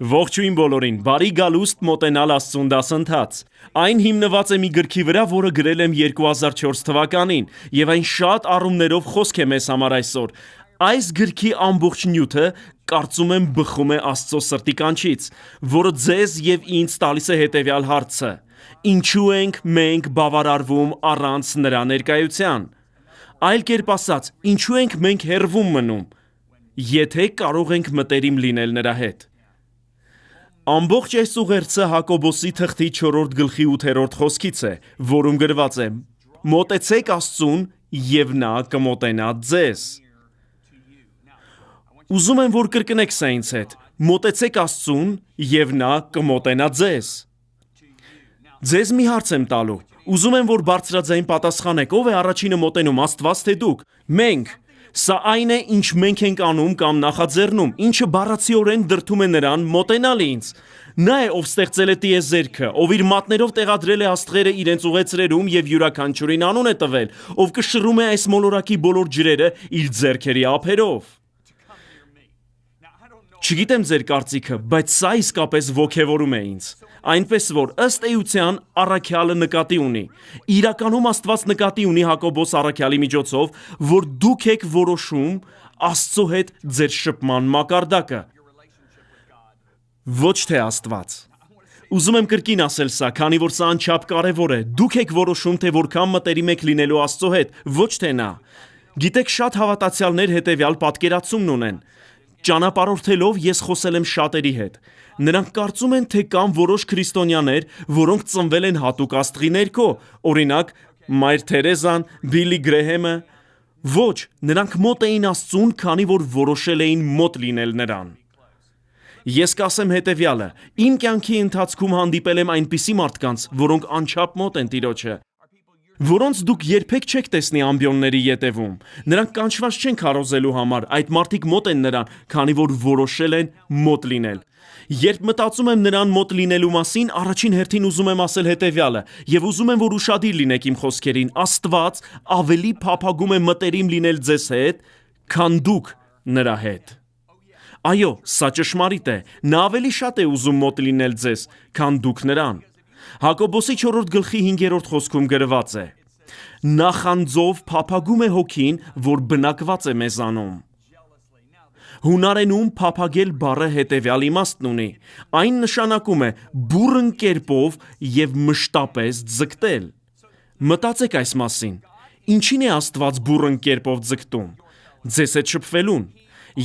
Ողջույն բոլորին, բարի գալուստ մոտենալ Աստծուն դասընթաց։ Այն հիմնված է մի գրքի վրա, որը գրել եմ 2004 թվականին, եւ այն շատ առումներով խոսք է մեզ համար այսօր։ Այս գրքի ամբողջ նյութը կարծում եմ բխում է Աստծո սրտի կանչից, որը ձեզ եւ ինձ տալիս է հետեւյալ հարցը. ինչու ենք մենք բավարարվում առանց նրա ներկայության։ Այլ կերպ ասած, ինչու ենք մենք հեռվում մնում, եթե կարող ենք մտերիմ լինել նրա հետ։ Ամբողջ այս ուղերձը Հակոբոսի թղթի 4-րդ գլխի 8-րդ խոսքից է, որում գրված է. մոտեցեք Աստծուն եւ նա կմոտենա ձեզ։ Ուզում եմ, որ կրկնեք սա ինձ հետ. մոտեցեք Աստծուն եւ նա կմոտենա ձեզ։ Ձեզ մի հարց եմ տալու։ Ուզում եմ, որ բարձրաձայն պատասխանեք, ով է առաջինը մոտենում, Աստված թե դուք։ Մենք։ Սա այն է, ինչ մենք ենք անում կամ նախաձեռնում, ինչը բառացիորեն դրդում է նրան մոտենալ ինձ։ Նա է, ով ստեղծել է տիեզերքը, ով իր մատներով տեղադրել է աստղերը իրենց ուղեծրերում եւ յուրաքանչյուրին անուն է տվել, ով կշռում է այս մոլորակի բոլոր ջրերը իր ձեռքերի ափերով։ Չգիտեմ ձեր կարծիքը, բայց սա իսկապես ոգևորում է ինձ։ Այնպես որ ըստ էության առաքյալը նկատի ունի։ Իրականում Աստված նկատի ունի Հակոբոս առաքյալի միջոցով, որ դուք եք որոշում Աստծո հետ ձեր շփման մակարդակը։ Ոչ թե Աստված։ Ուզում եմ կրկին ասել սա, քանի որ սա անչափ կարևոր է։ Դուք եք որոշում, թե որքան մտերիմ եք լինելու Աստծո հետ, ոչ թե նա։ Գիտեք, շատ հավատացյալներ հետևյալ պատկերացումն ունեն։ Ճանապարհորդելով ես խոսել եմ շատերի հետ։ Նրանք կարծում են, թե կան որոշ քրիստոնյաներ, որոնք ծնվել են հատուկ աստղի ներքո, օրինակ Մայր Թերեզան, Բիլի Գրեհեմը։ Ոչ, նրանք մոտ էին Աստծուն, քանի որ որոշել էին մոտ լինել նրան։ Ես կասեմ հետևյալը. իմ կյանքի ընթացքում հանդիպել եմ այնպիսի մարդկանց, որոնք անչափ մոտ են Տիրոջը, որոնց դուք երբեք չեք տեսնի ամբիոնների ետևում։ Նրանք կանչված չեն քարոզելու համար, այդ մարդիկ մոտ են նրան, քանի որ որոշել են մոտ լինել։ Երբ մտածում եմ նրան մոտ լինելու մասին, առաջին հերթին ուզում եմ ասել հետևյալը, եւ ուզում եմ, որ ուշադիր լինեք իմ խոսքերին. Աստված ավելի փափագում է մտերիմ լինել ձեզ հետ, քան դուք նրա հետ։ Այո, սա ճշմարիտ է։ Նա ավելի շատ է ուզում մոտ լինել ձեզ, քան դուք նրան։ Հակոբոսի 4-րդ գլխի 5-րդ խոսքում գրված է. նախանձով փափագում է հոգին, որ բնակված է մեզանում։ Հունարենում փափագել բառը հետևյալ իմաստն ունի. այն նշանակում է բուռն կերպով եւ մշտապես ձգտել։ Մտածեք այս մասին. ինչին է Աստված բուռն կերպով ձգտում։ Ձեզ հետ շփվելուն,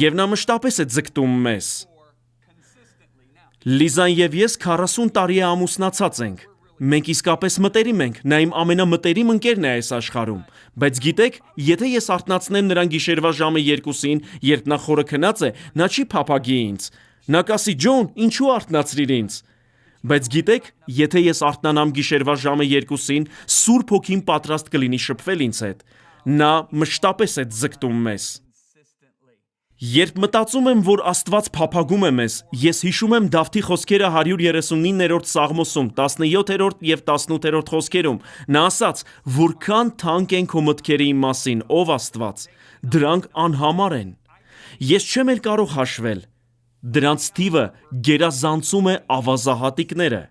եւ նա մշտապես է ձգտում մեզ։ Լիզան եւ ես 40 տարի է ամուսնացած ենք։ Մենք իսկապես մտերիմ ենք, նա իմ ամենամտերիմ ընկերն է այս աշխարհում, բայց գիտեք, եթե ես արթնացնեմ նրան գիշերվա ժամը 2-ին, երբ նա խորը քնած է, նա չի փափագի ինձ։ Նա կասի. «Ջոն, ինչու արթնացրիր ինձ»։ Բայց գիտեք, եթե ես արթնանամ գիշերվա ժամը 2-ին, Սուրբ Հոգին պատրաստ կլինի շփվել ինձ հետ։ Նա մշտապես է ձգտում մեզ։ Երբ մտածում եմ, որ Աստված փափագում է մեզ, ես հիշում եմ Դավթի խոսքերը 139-րդ Սաղմոսում, 17-րդ եւ 18-րդ խոսքերում։ Նա ասաց. «Որքան թանկ են քո մտքերը իմ մասին, ով Աստված, դրանք անհամար են։ Ես չեմ էլ կարող հաշվել։ Դրանց թիվը գերազանցում է ավազահատիկները»։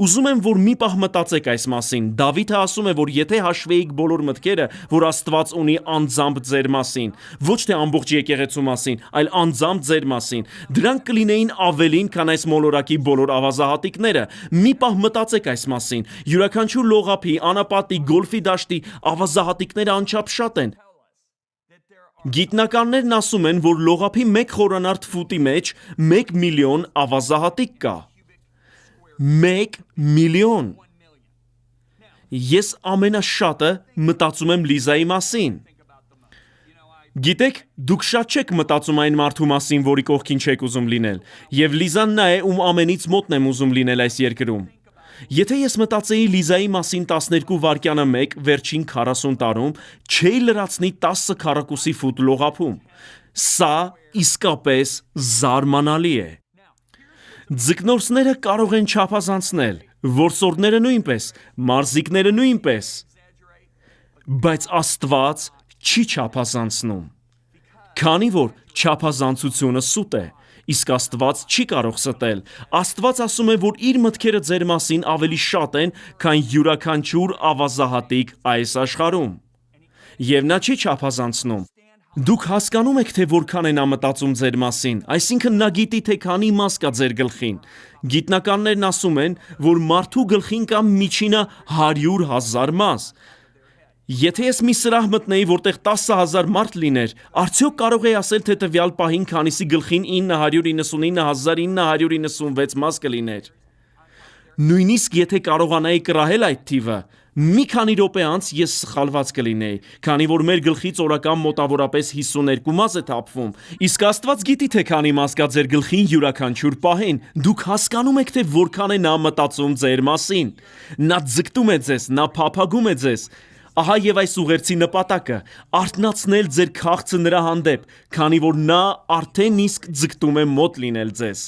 Ուզում եմ, որ մի պահ մտածեք այս մասին։ Դավիթը ասում է, որ եթե հաշվեիք բոլոր մտքերը, որ Աստված ունի անձամբ ձեր մասին, ոչ թե ամբողջ եկեղեցու մասին, այլ անձամբ ձեր մասին, դրանք կլինեին ավելին, քան այս մոլորակի բոլոր ավազահատիկները։ Մի պահ մտածեք այս մասին։ Յուրաքանչյուր լողափի, անապատի, գոլֆի դաշտի ավազահատիկները անչափ շատ են։ Գիտնականներն ասում են, որ լողափի 1 խորանարդ ֆուտի մեջ 1 միլիոն ավազահատիկ կա։ 1 միլիոն։ Ես ամենաշատը մտածում եմ Լիզայի մասին։ Գիտեք, դուք շատ չեք մտածում այն մարդու մասին, որի կողքին չեք ուզում լինել, եւ Լիզան նա է, ում ամենից մոտն եմ ուզում լինել այս երկրում։ Եթե ես մտածեի Լիզայի մասին 12 վայրկյանը 1 վերջին 40 տարում, չէի լրացնի 10 քառակուսի ֆուտ լողափում։ Սա իսկապես զարմանալի է։ Ձկնորսները կարող են չափազանցնել, որսորդները նույնպես, մարզիկները նույնպես, բայց Աստված չի չափազանցնում, քանի որ չափազանցությունը սուտ է, Իսկ Աստված չի կարող ստել։ Աստված ասում է, որ իր մտքերը ձեր մասին ավելի շատ են, քան յուրաքանչյուր ավազահատիկ այս աշխարհում։ Եվ նա չի չափազանցնում։ Դուք հասկանում եք, թե որքան է նա մտածում ձեր մասին, այսինքն նա գիտի, թե քանի մաս կա ձեր գլխին։ Գիտնականներն ասում են, որ մարդու գլխին կա միջինը 100,000 մաս։ Եթե ես մի սրահ մտնեի, որտեղ 10,000 մարդ լիներ, արդյոք կարող էի ասել, թե տվյալ պահին քանիսի գլխին 999,996 մաս կլիներ։ Նույնիսկ եթե կարողանայի կռահել այդ թիվը, մի քանի րոպե անց ես սխալված կլինեի, քանի որ մեր գլխից օրական մոտավորապես 52 մաս է թափվում, իսկ Աստված գիտի, թե քանի մաս կա ձեր գլխին յուրաքանչյուր պահին։ Դուք հասկանում եք, թե որքան է նա մտածում ձեր մասին։ Նա ձգտում է ձեզ, նա փափագում է ձեզ։ Ահա եւ այս ուղերձի նպատակը՝ արթնացնել ձեր քաղցը նրա հանդեպ, քանի որ նա արդեն իսկ ձգտում է մոտ լինել ձեզ։